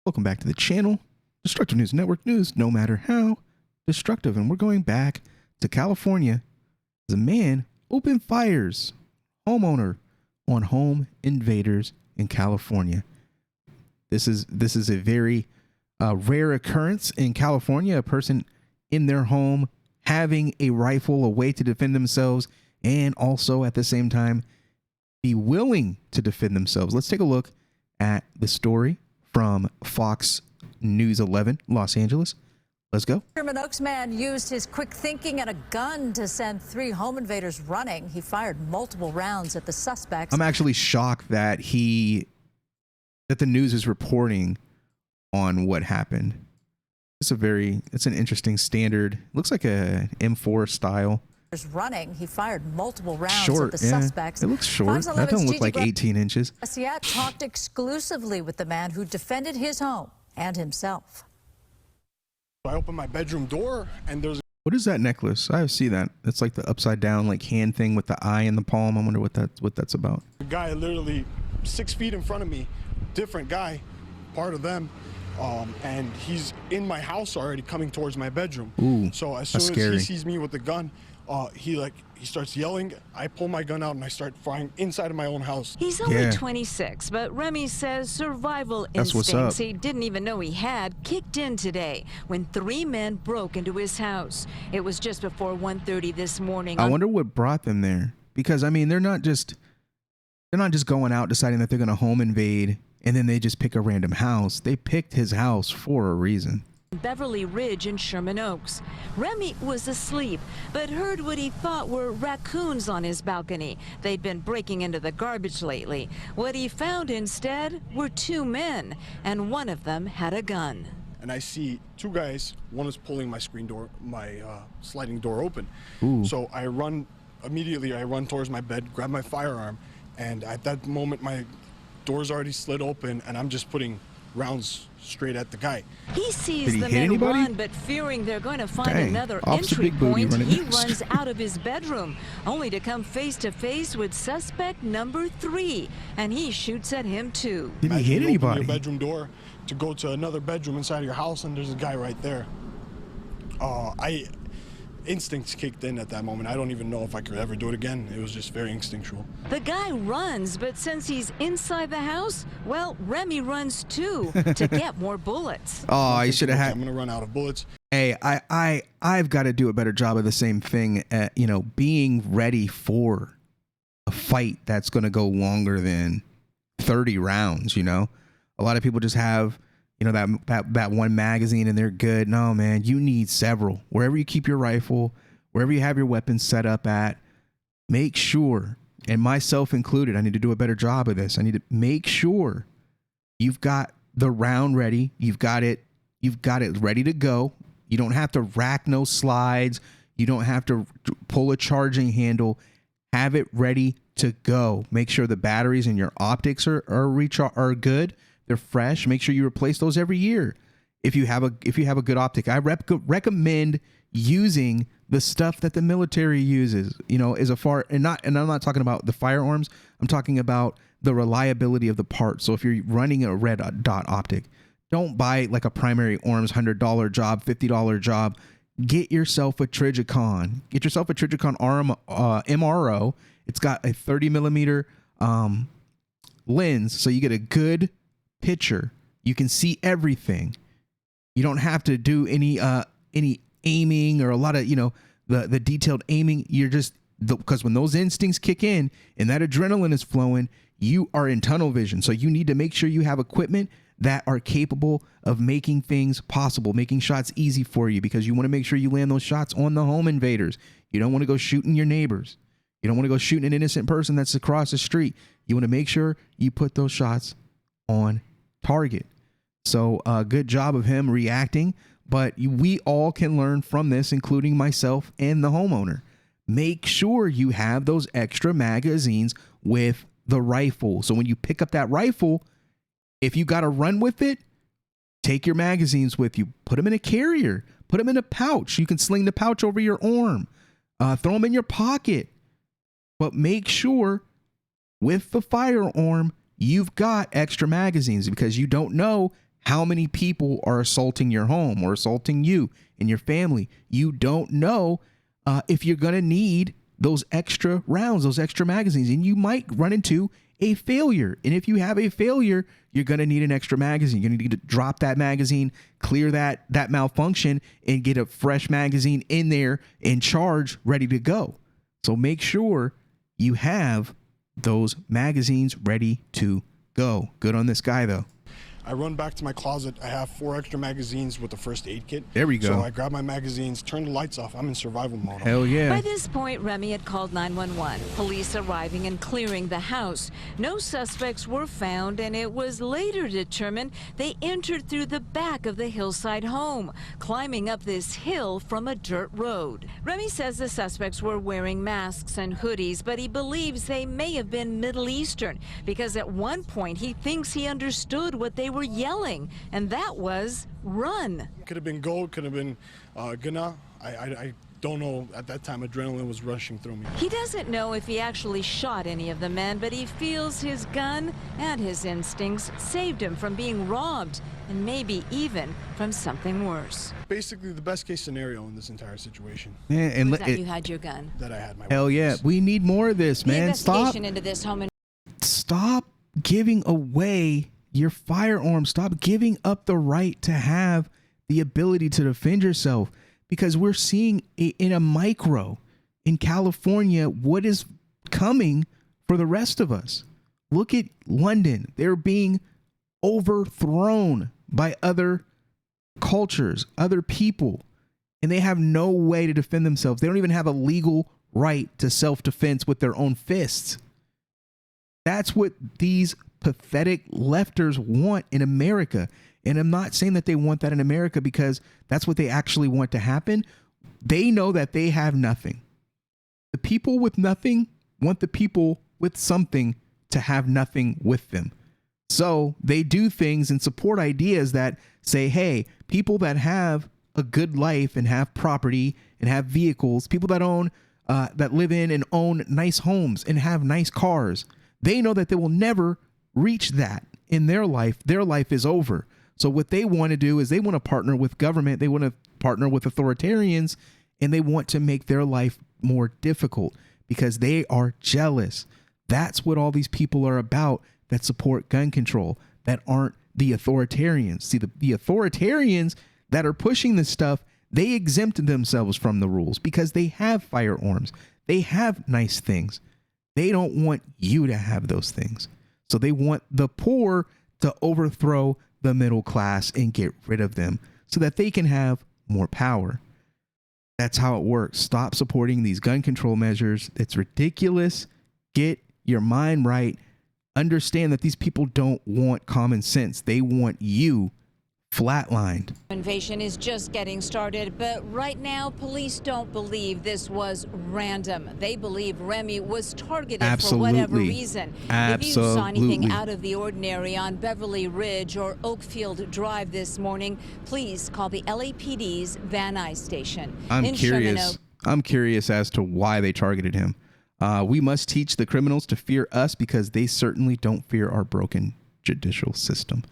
Welcome back to the channel. Destructive News Network news, no matter how destructive. And we're going back to California as a man opened fires, homeowner on home invaders in California. This is a very rare occurrence in California. A person in their home having a rifle, a way to defend themselves, and also at the same time be willing to defend themselves. Let's take a look at the story from Fox News 11, Los Angeles. Let's go. Sherman Oaks man used his quick thinking and a gun to send 3 home invaders running. He fired multiple rounds at the suspects. I'm actually shocked that the news is reporting on what happened. It's an interesting standard. Looks like a M4 style. Running. He fired multiple rounds short, at the suspects. It looks short. That doesn't look like 18 inches. Yet talked exclusively with the man who defended his home and himself. I opened my bedroom door and there's What is that necklace? I see that. It's like the upside down like hand thing with the eye in the palm. I wonder what that's about. a guy literally 6 feet in front of me, different guy, part of them. And he's in my house already coming towards my bedroom. Ooh, so as soon as he sees me with the gun, he starts yelling. I pull my gun out and I start firing inside of my own house. He's only 26, but Remy says survival instincts he didn't even know he had kicked in today when 3 men broke into his house. It was just before 1:30 this morning. I wonder what brought them there, because I mean they're not just going out deciding that they're going to home invade and then they just pick a random house. They picked his house for a reason. Beverly Ridge in Sherman Oaks. Remy was asleep, but heard what he thought were raccoons on his balcony. They'd been breaking into the garbage lately. What he found instead were 2 men, and one of them had a gun. And I see 2 guys. One is pulling my screen door, my sliding door open. Ooh. So I run immediately. I run towards my bed, grab my firearm, and at that moment my door's already slid open, and I'm just putting rounds straight at the guy. He sees the men run, but fearing they're going to find another entry point, he runs out of his bedroom, only to come face to face with suspect number 3, and he shoots at him too. Did he hit anybody? Open your bedroom door to go to another bedroom inside your house, and there's a guy right there. Instincts kicked in at that moment. I don't even know if I could ever do it again. It was just very instinctual. The guy runs, but since he's inside the house, well, Remy runs too to get more bullets. Oh, I should have had. I'm gonna run out of bullets. Hey, I've got to do a better job of the same thing. Being ready for a fight that's going to go longer than 30 rounds. A lot of people just have that one magazine and they're good. No, man, you need several. Wherever you keep your rifle, wherever you have your weapons set up at, make sure, and myself included, I need to do a better job of this. I need to make sure you've got the round ready. You've got it ready to go. You don't have to rack no slides. You don't have to pull a charging handle. Have it ready to go. Make sure the batteries in your optics are good. They're fresh. Make sure you replace those every year. If you have a good optic, I recommend using the stuff that the military uses. And I'm not talking about the firearms. I'm talking about the reliability of the parts. So if you're running a red dot optic, don't buy like a primary arms $100 job, $50 job. Get yourself a Trigicon. Get yourself a Trigicon MRO. It's got a 30mm lens, so you get a good picture. You can see everything. You don't have to do any aiming or a lot of the detailed aiming. You're just because when those instincts kick in and that adrenaline is flowing, you are in tunnel vision. So you need to make sure you have equipment that are capable of making things possible, making shots easy for you, because you want to make sure you land those shots on the home invaders. You don't want to go shooting your neighbors. You don't want to go shooting an innocent person that's across the street. You want to make sure you put those shots on target. So good job of him reacting, but we all can learn from this, including myself and the homeowner. Make sure you have those extra magazines with the rifle. So when you pick up that rifle, if you got to run with it, take your magazines with you. Put them in a carrier. Put them in a pouch. You can sling the pouch over your arm. Throw them in your pocket. But make sure with the firearm, you've got extra magazines, because you don't know how many people are assaulting your home or assaulting you and your family. You don't know if you're going to need those extra rounds, those extra magazines, and you might run into a failure. And if you have a failure, you're going to need an extra magazine. You're going to need to drop that magazine, clear that malfunction, and get a fresh magazine in there and charge, ready to go. So make sure you have those magazines ready to go. Good on this guy, though. I run back to my closet. I have 4 extra magazines with the first aid kit. There we go. So I grab my magazines, turn the lights off. I'm in survival mode. Hell yeah. By this point, Remy had called 911. Police arriving and clearing the house. No suspects were found, and it was later determined they entered through the back of the hillside home, climbing up this hill from a dirt road. Remy says the suspects were wearing masks and hoodies, but he believes they may have been Middle Eastern because at one point he thinks he understood what they were yelling, and that was run. Could have been gold, could have been Gana. I don't know. At that time, adrenaline was rushing through me. He doesn't know if he actually shot any of the men, but he feels his gun and his instincts saved him from being robbed and maybe even from something worse. Basically, the best case scenario in this entire situation. Yeah, and Was that you had your gun? That I had my hell yeah. weapons. We need more of this, The man. investigation into this home. Stop giving away your firearm. Stop giving up the right to have the ability to defend yourself, because we're seeing in a micro in California what is coming for the rest of us. Look at London. They're being overthrown by other cultures, other people, and they have no way to defend themselves. They don't even have a legal right to self-defense with their own fists. That's what these pathetic lefters want in America. And I'm not saying that they want that in America because that's what they actually want to happen. They know that they have nothing. The people with nothing want the people with something to have nothing with them. So they do things and support ideas that say, hey, people that have a good life and have property and have vehicles, people that own, that live in and own nice homes and have nice cars, they know that they will never reach that in their life. Their life is over. So what they want to do is they want to partner with government. They want to partner with authoritarians, and they want to make their life more difficult because they are jealous. That's what all these people are about that support gun control, that aren't the authoritarians. See, the authoritarians that are pushing this stuff, they exempt themselves from the rules because they have firearms. They have nice things. They don't want you to have those things. So they want the poor to overthrow the middle class and get rid of them so that they can have more power. That's how it works. Stop supporting these gun control measures. It's ridiculous. Get your mind right. Understand that these people don't want common sense. They want you flatlined. Invasion is just getting started, but right now police don't believe this was random. They believe Remy was targeted for whatever reason. If you saw anything out of the ordinary on Beverly Ridge or Oakfield Drive this morning, please call the LAPD's Van Nuys station. I'm curious as to why they targeted him. We must teach the criminals to fear us because they certainly don't fear our broken judicial system.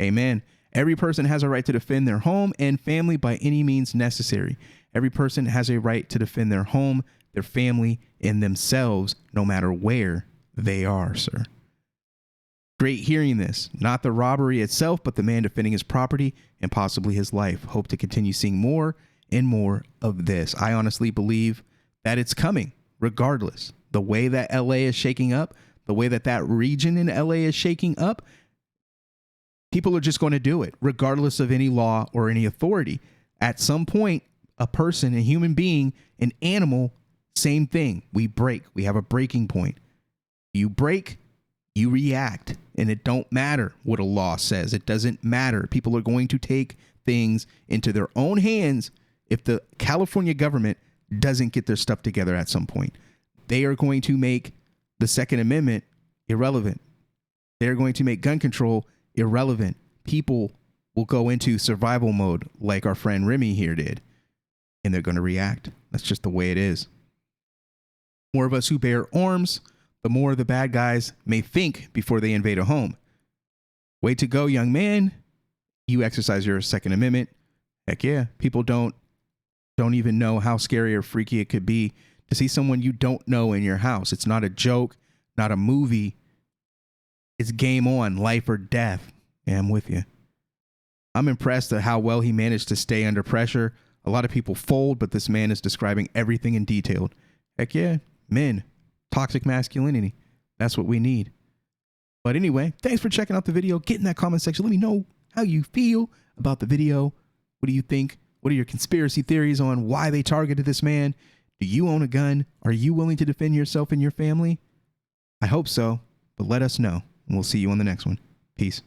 Amen. Every person has a right to defend their home and family by any means necessary. Every person has a right to defend their home, their family, and themselves, no matter where they are, sir. Great hearing this. Not the robbery itself, but the man defending his property and possibly his life. Hope to continue seeing more and more of this. I honestly believe that it's coming, regardless. The way that LA is shaking up, the way that that region in LA is shaking up, people are just going to do it, regardless of any law or any authority. At some point, a person, a human being, an animal, same thing. We break. We have a breaking point. You break, you react, and it don't matter what a law says. It doesn't matter. People are going to take things into their own hands if the California government doesn't get their stuff together at some point. They are going to make the Second Amendment irrelevant. They're going to make gun control irrelevant. People will go into survival mode like our friend Remy here did, and they're going to react. That's just the way it is. More of us who bear arms, the more the bad guys may think before they invade a home. Way to go, young man. you exercise your Second Amendment. Heck yeah. People don't even know how scary or freaky it could be to see someone you don't know in your house. It's not a joke, not a movie. It's game on, life or death. Yeah, I'm with you. I'm impressed at how well he managed to stay under pressure. A lot of people fold, but this man is describing everything in detail. Heck yeah, men, toxic masculinity. That's what we need. But anyway, thanks for checking out the video. Get in that comment section. Let me know how you feel about the video. What do you think? What are your conspiracy theories on why they targeted this man? Do you own a gun? Are you willing to defend yourself and your family? I hope so, but let us know. And we'll see you on the next one. Peace.